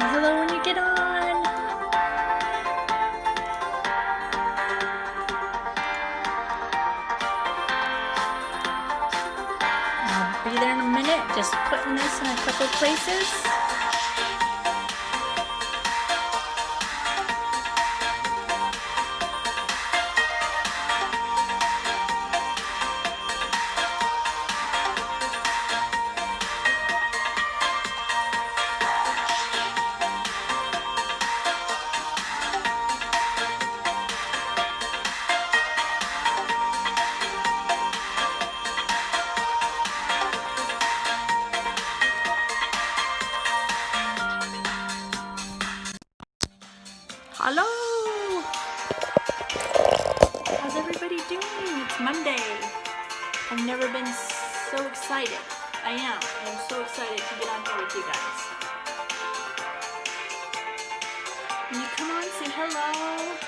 hello when you get on. I'll be there in a minute, just putting this in a couple places. Hello! How's everybody doing? It's Monday. I've never been so excited. I am so excited to get on here with you guys. Can you come on, say hello?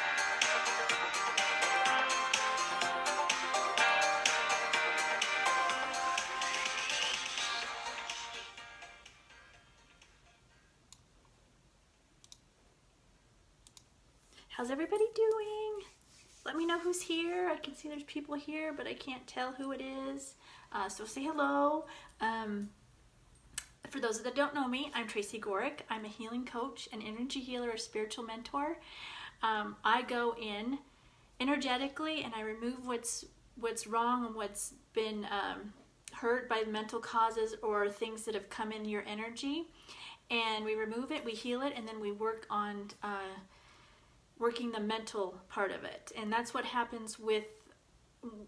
How's everybody doing? Let me know who's here. I can see there's people here, but I can't tell who it is. So say hello. For those that don't know me, I'm Tracy Gorick. I'm a healing coach, an energy healer, a spiritual mentor. I go in energetically and I remove what's wrong and what's been hurt by mental causes or things that have come in your energy. And we remove it, we heal it, and then we work on working the mental part of it. And that's what happens with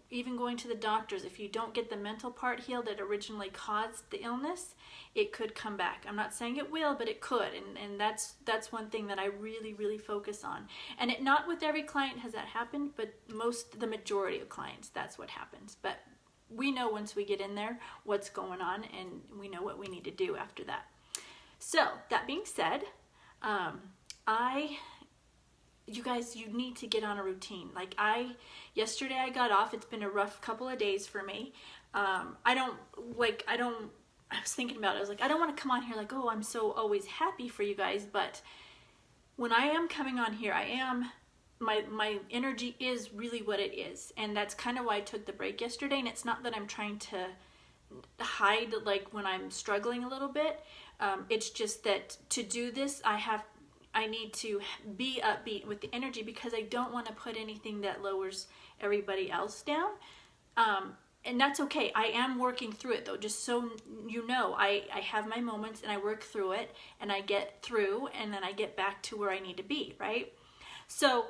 even going to the doctors. If you don't get the mental part healed that originally caused the illness, it could come back. I'm not saying it will, but it could. And that's one thing that I really focus on. And not with every client has that happened, but the majority of clients, that's what happens. But we know once we get in there what's going on, and we know what we need to do after that. So that being said, you guys, you need to get on a routine. Yesterday I got off. It's been a rough couple of days for me. I was thinking about it. I was like, I don't want to come on here like, oh, I'm so always happy for you guys. But when I am coming on here, my energy is really what it is. And that's kind of why I took the break yesterday. And it's not that I'm trying to hide when I'm struggling a little bit. It's just that to do this, I need to be upbeat with the energy because I don't want to put anything that lowers everybody else down. And that's okay. I am working through it though, just so you know. I have my moments and I work through it and I get through and then I get back to where I need to be, right? So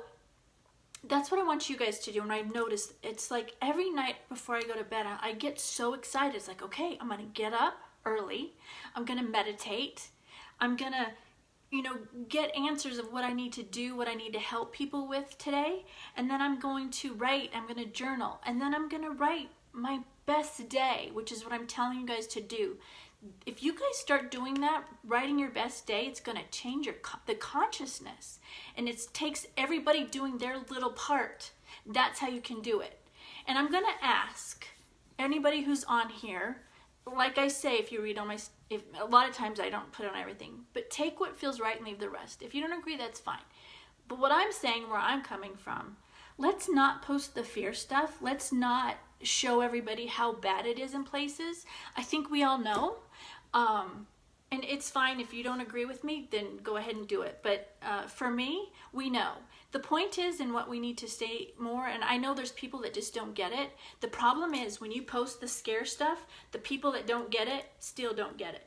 that's what I want you guys to do. And I've noticed it's like every night before I go to bed, I get so excited. It's like, okay, I'm going to get up early. I'm going to meditate. I'm going to get answers of what I need to do, what I need to help people with today. And then I'm going to write, I'm going to journal, and then I'm going to write my best day, which is what I'm telling you guys to do. If you guys start doing that, writing your best day, it's going to change the consciousness. And it takes everybody doing their little part. That's how you can do it. And I'm going to ask anybody who's on here, like I say, if you read on a lot of times I don't put on everything, but take what feels right and leave the rest. If you don't agree, that's fine. But what I'm saying, where I'm coming from, let's not post the fear stuff. Let's not show everybody how bad it is in places. I think we all know. And it's fine if you don't agree with me, then go ahead and do it. But for me, we know. The point is, and what we need to say more, and I know there's people that just don't get it. The problem is when you post the scare stuff, the people that don't get it still don't get it.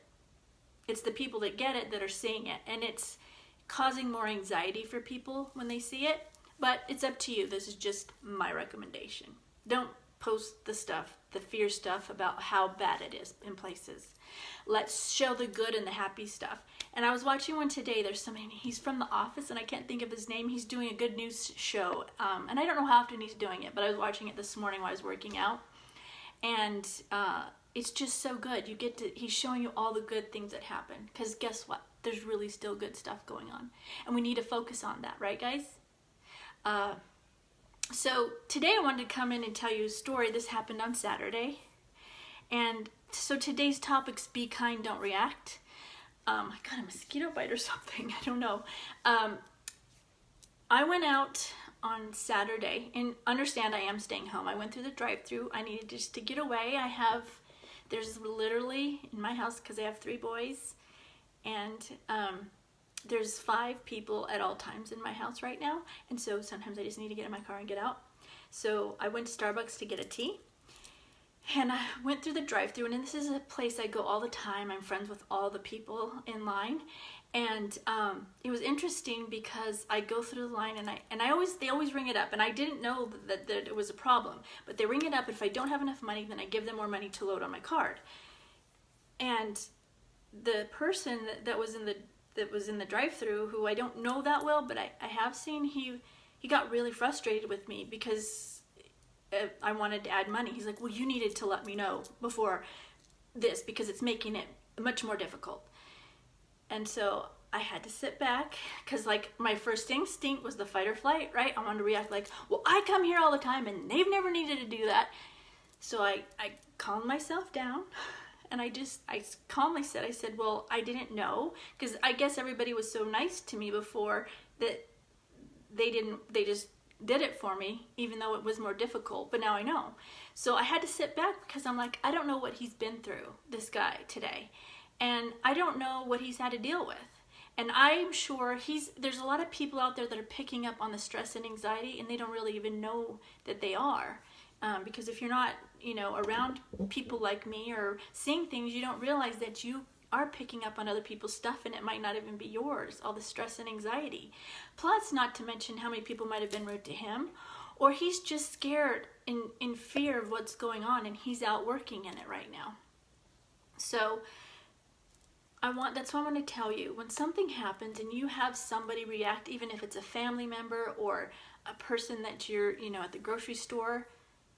It's the people that get it that are seeing it. And it's causing more anxiety for people when they see it. But it's up to you. This is just my recommendation. Don't post the stuff, the fear stuff about how bad it is in places. Let's show the good and the happy stuff. And I was watching one today. There's somebody, he's from The Office, and I can't think of his name. He's doing a good news show. And I don't know how often he's doing it, but I was watching it this morning while I was working out. And it's just so good. He's showing you all the good things that happen. Because guess what? There's really still good stuff going on. And we need to focus on that, right, guys? So today I wanted to come in and tell you a story. This happened on Saturday. And so today's topic's Be Kind, Don't React. I got a mosquito bite or something. I don't know. I went out on Saturday, and understand I am staying home. I went through the drive-thru. I needed just to get away. There's literally in my house, because I have 3 boys, and there's 5 people at all times in my house right now, and so sometimes I just need to get in my car and get out. So I went to Starbucks to get a tea, and I went through the drive-thru, and this is a place I go all the time. I'm friends with all the people in line, and it was interesting because I go through the line, and they always ring it up, and I didn't know that it was a problem, but they ring it up. If I don't have enough money, then I give them more money to load on my card. And the person that was in the drive-thru, who I don't know that well, but I have seen, he got really frustrated with me because I wanted to add money. He's like, well, you needed to let me know before this because it's making it much more difficult. And so I had to sit back because, like, my first instinct was the fight or flight, right? I wanted to react like, well, I come here all the time and they've never needed to do that. So I calmed myself down, and I calmly said, well, I didn't know, because I guess everybody was so nice to me before that they just did it for me, even though it was more difficult, but now I know. So I had to sit back because I'm like, I don't know what he's been through, this guy, today. And I don't know what he's had to deal with. And I'm sure there's a lot of people out there that are picking up on the stress and anxiety, and they don't really even know that they are. Because if you're not, around people like me or seeing things, you don't realize that you are picking up on other people's stuff, and it might not even be yours, all the stress and anxiety. Plus, not to mention how many people might have been rude to him, or he's just scared in fear of what's going on, and he's out working in it right now. So that's what I want to tell you. When something happens and you have somebody react, even if it's a family member or a person that you're, at the grocery store,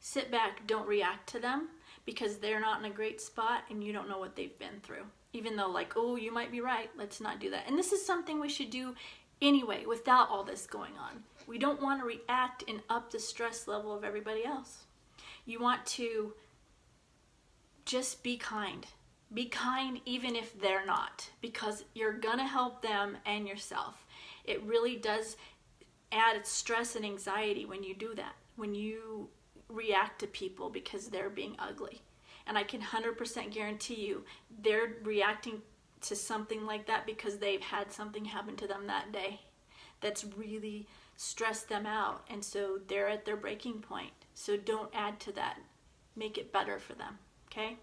sit back, don't react to them, because they're not in a great spot and you don't know what they've been through. Even though, like, oh, you might be right, let's not do that. And this is something we should do anyway, without all this going on. We don't want to react and up the stress level of everybody else. You want to just be kind. Be kind even if they're not, because you're going to help them and yourself. It really does add stress and anxiety when you do that, when you react to people because they're being ugly. And I can 100% guarantee you they're reacting to something like that because they've had something happen to them that day that's really stressed them out. And so they're at their breaking point. So don't add to that. Make it better for them, okay?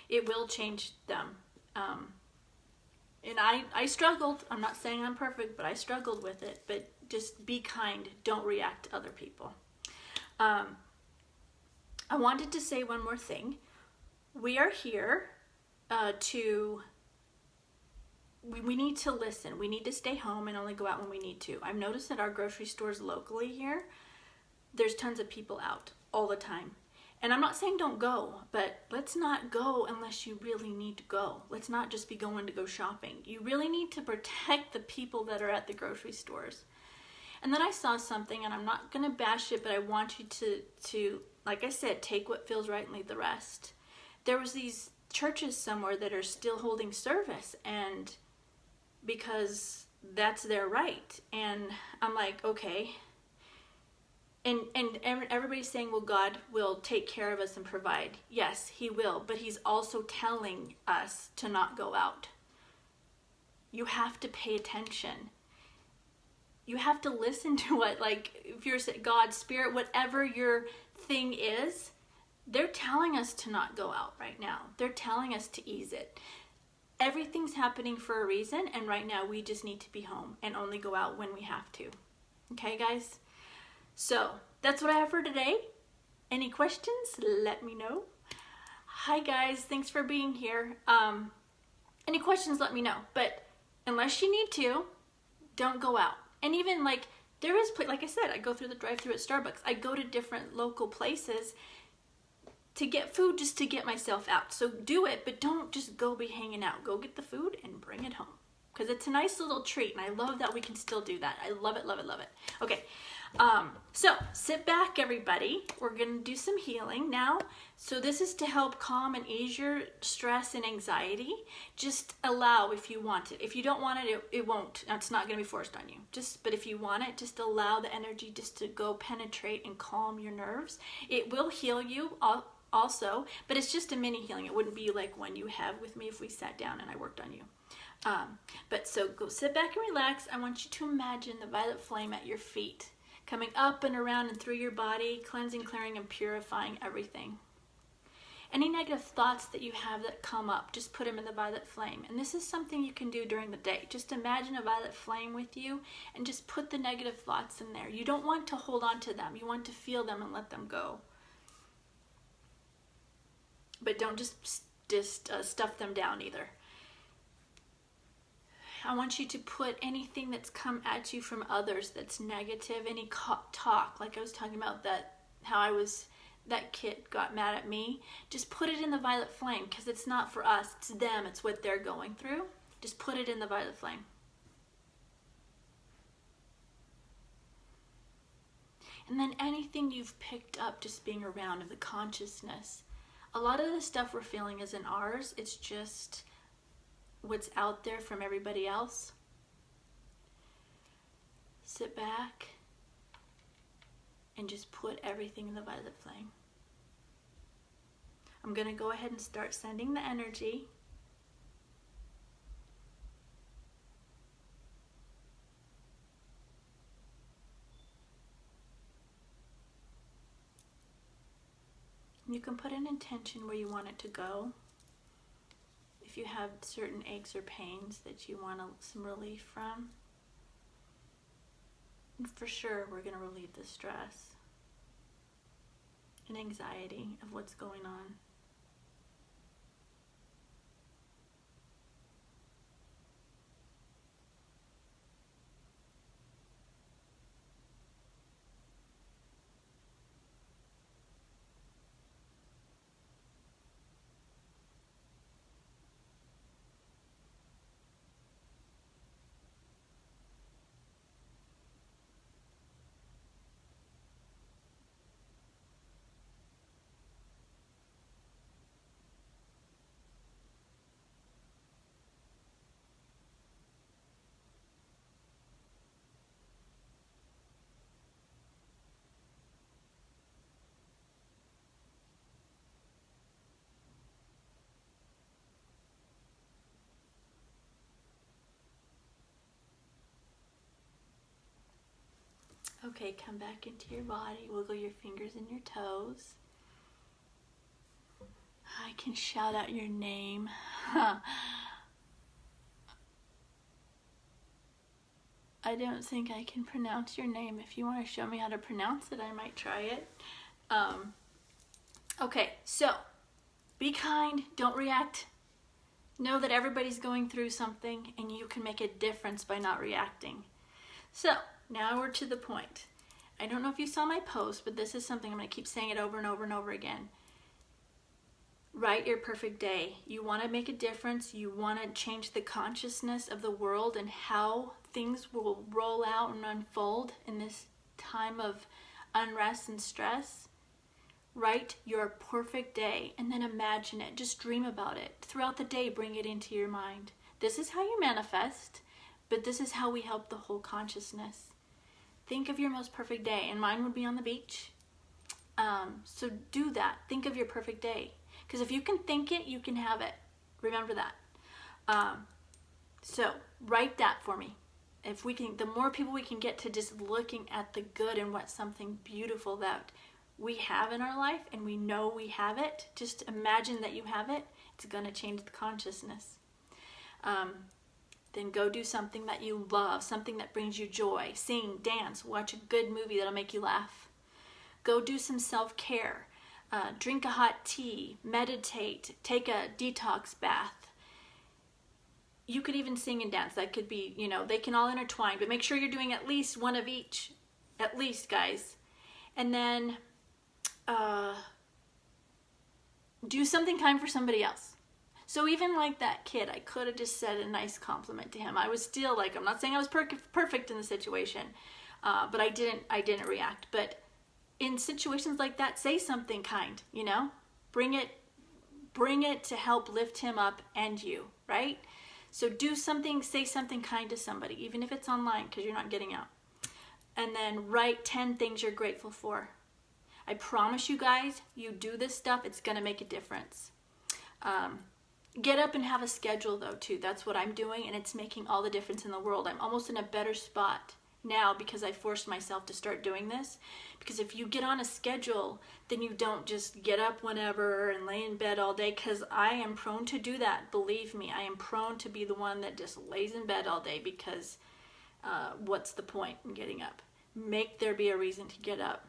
It will change them. And I struggled. I'm not saying I'm perfect, but I struggled with it. But just be kind. Don't react to other people. I wanted to say one more thing. We are here we need to listen. We need to stay home and only go out when we need to. I've noticed that our grocery stores locally here, there's tons of people out all the time. And I'm not saying don't go, but let's not go unless you really need to go. Let's not just be going to go shopping. You really need to protect the people that are at the grocery stores. And then I saw something, and I'm not going to bash it, but I want you to, like I said, take what feels right and leave the rest. There was these churches somewhere that are still holding service, and because that's their right. And I'm like, okay. And everybody's saying, well, God will take care of us and provide. Yes, he will, but he's also telling us to not go out. You have to pay attention. You have to listen to what, like, if you're God, Spirit, whatever your thing is, they're telling us to not go out right now. They're telling us to ease it. Everything's happening for a reason, and right now we just need to be home and only go out when we have to. Okay, guys? So, that's what I have for today. Any questions? Let me know. Hi, guys. Thanks for being here. Any questions, let me know. But unless you need to, don't go out. And even, like, there is, like I said, I go through the drive-thru at Starbucks. I go to different local places to get food just to get myself out. So do it, but don't just go be hanging out. Go get the food and bring it home. Because it's a nice little treat, and I love that we can still do that. I love it, love it, love it. Okay, So sit back, everybody. We're going to do some healing now. So this is to help calm and ease your stress and anxiety. Just allow if you want it. If you don't want it, it won't. It's not going to be forced on you. But if you want it, just allow the energy just to go penetrate and calm your nerves. It will heal you also, but it's just a mini healing. It wouldn't be like one you have with me if we sat down and I worked on you. But so go sit back and relax. I want you to imagine the violet flame at your feet, coming up and around and through your body, cleansing, clearing, and purifying everything. Any negative thoughts that you have that come up, just put them in the violet flame. And this is something you can do during the day. Just imagine a violet flame with you and just put the negative thoughts in there. You don't want to hold on to them. You want to feel them and let them go. But don't just stuff them down either. I want you to put anything that's come at you from others that's negative, any talk, like I was talking about that kid got mad at me. Just put it in the violet flame, because it's not for us, it's them, it's what they're going through. Just put it in the violet flame. And then anything you've picked up just being around of the consciousness. A lot of the stuff we're feeling isn't ours, it's just what's out there from everybody else. Sit back and just put everything in the violet flame. I'm going to go ahead and start sending the energy. You can put an intention where you want it to go. If you have certain aches or pains that you want some relief from. And for sure, we're going to relieve the stress and anxiety of what's going on. Okay, come back into your body. Wiggle your fingers and your toes. I can shout out your name. I don't think I can pronounce your name. If you want to show me how to pronounce it, I might try it. Okay, so be kind. Don't react. Know that everybody's going through something and you can make a difference by not reacting. So, now we're to the point. I don't know if you saw my post, but this is something I'm going to keep saying it over and over and over again. Write your perfect day. You want to make a difference. You want to change the consciousness of the world and how things will roll out and unfold in this time of unrest and stress. Write your perfect day and then imagine it. Just dream about it. Throughout the day, bring it into your mind. This is how you manifest, but this is how we help the whole consciousness. Think of your most perfect day, and mine would be on the beach. So do that. Think of your perfect day. Because if you can think it, you can have it. Remember that. So write that for me. If we can, the more people we can get to just looking at the good and what something beautiful that we have in our life, and we know we have it, just imagine that you have it, it's going to change the consciousness. Then go do something that you love, something that brings you joy. Sing, dance, watch a good movie that'll make you laugh. Go do some self-care. Drink a hot tea, meditate, take a detox bath. You could even sing and dance. That could be, they can all intertwine, but make sure you're doing at least one of each. At least, guys. And then do something kind for somebody else. So even like that kid, I could have just said a nice compliment to him. I was still I'm not saying I was perfect in the situation, but I didn't react. But in situations like that, say something kind, you know, bring it to help lift him up and you, right? So do something, say something kind to somebody, even if it's online because you're not getting out. And then write 10 things you're grateful for. I promise you guys, you do this stuff, it's going to make a difference. Get up and have a schedule though too. That's what I'm doing, and it's making all the difference in the world. I'm almost in a better spot now because I forced myself to start doing this. Because if you get on a schedule, then you don't just get up whenever and lay in bed all day, because I am prone to do that. Believe me, I am prone to be the one that just lays in bed all day because what's the point in getting up? Make there be a reason to get up.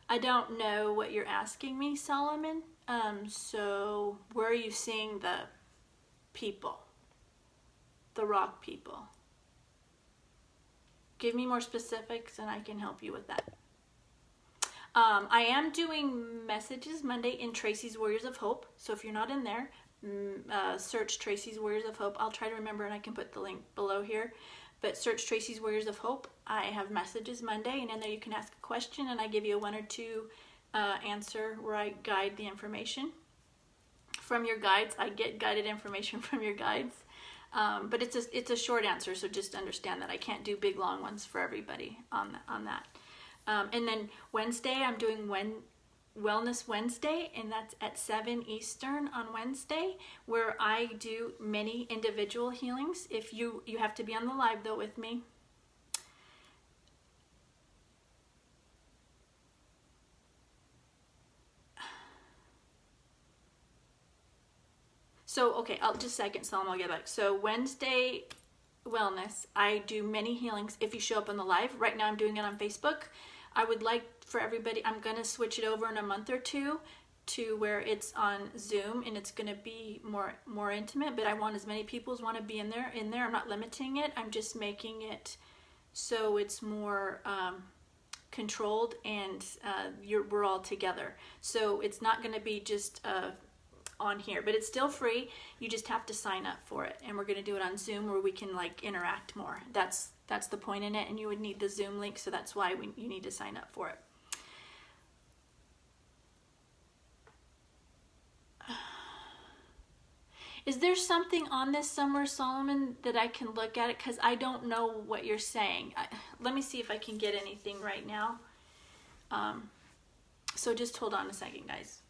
I don't know what you're asking me, Solomon. So where are you seeing the people? The rock people? Give me more specifics and I can help you with that. I am doing messages Monday in Tracy's Warriors of Hope. So if you're not in there, search Tracy's Warriors of Hope. I'll try to remember and I can put the link below here. But search Tracy's Warriors of Hope. I have messages Monday, and in there you can ask a question, and I give you a 1 or 2 answer where I guide the information from your guides. I get guided information from your guides, but it's a short answer, so just understand that I can't do big long ones for everybody on that. And then Wednesday, I'm doing Wellness Wednesday, and that's at 7 Eastern on Wednesday, where I do many individual healings. If you have to be on the live though with me. So, okay, just a second, Solomon, I'll get back. So Wednesday Wellness, I do many healings if you show up on the live. Right now I'm doing it on Facebook. I would like for everybody, I'm going to switch it over in a month or 2 to where it's on Zoom, and it's going to be more intimate, but I want as many people as want to be in there. I'm not limiting it. I'm just making it so it's more controlled, and we're all together. So it's not going to be just on here, but it's still free. You just have to sign up for it, and we're going to do it on Zoom where we can like interact more. That's the point in it, and you would need the Zoom link, so that's why you need to sign up for it. Is there something on this somewhere, Solomon, that I can look at it? Because I don't know what you're saying. Let me see if I can get anything right now. So just hold on a second, guys.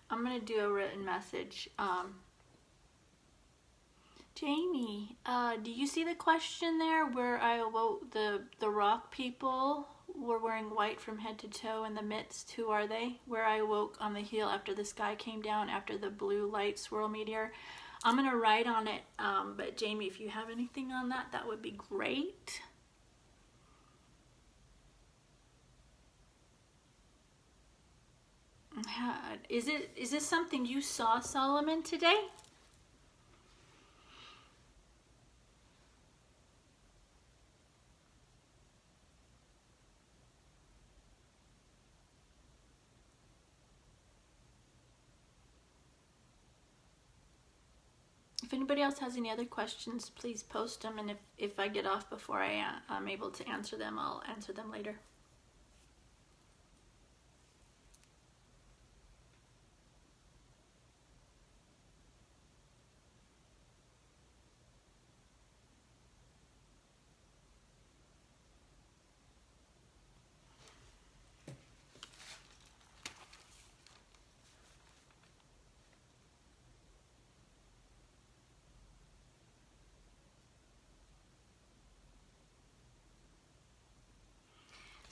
I'm going to do a written message. Jamie, do you see the question there where I awoke the rock people were wearing white from head to toe in the midst? Who are they? Where I awoke on the hill after the sky came down after the blue light swirl meteor. I'm going to write on it, but Jamie, if you have anything on that, that would be great. Is this something you saw, Solomon, today? If anybody else has any other questions, please post them, and if I get off before I'm able to answer them, I'll answer them later.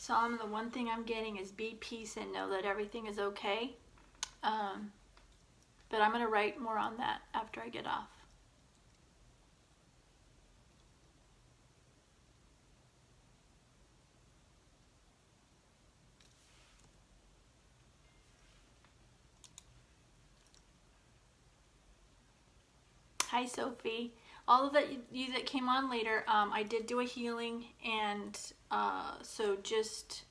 Solomon, the one thing I'm getting is be peace and know that everything is okay. But I'm going to write more on that after I get off. Hi, Sophie. All of you that came on later, I did do a healing, and so just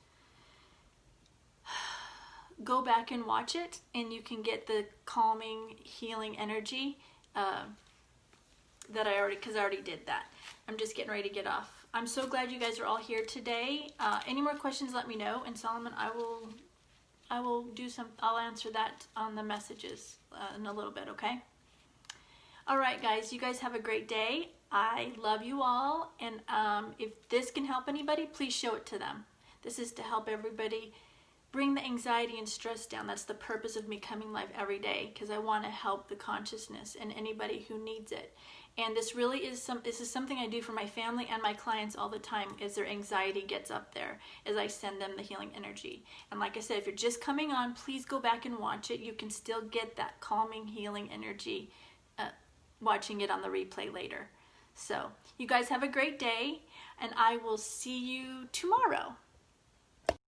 go back and watch it, and you can get the calming, healing energy that I already did that. I'm just getting ready to get off. I'm so glad you guys are all here today. Any more questions, let me know, and Solomon, I'll answer that on the messages in a little bit, okay? All right, guys, you guys have a great day. I love you all, and if this can help anybody, please show it to them. This is to help everybody bring the anxiety and stress down. That's the purpose of me coming live every day, because I want to help the consciousness and anybody who needs it. And this really is this is something I do for my family and my clients all the time, is their anxiety gets up there as I send them the healing energy. And like I said, if you're just coming on, please go back and watch it. You can still get that calming, healing energy watching it on the replay later. So you guys have a great day, and I will see you tomorrow.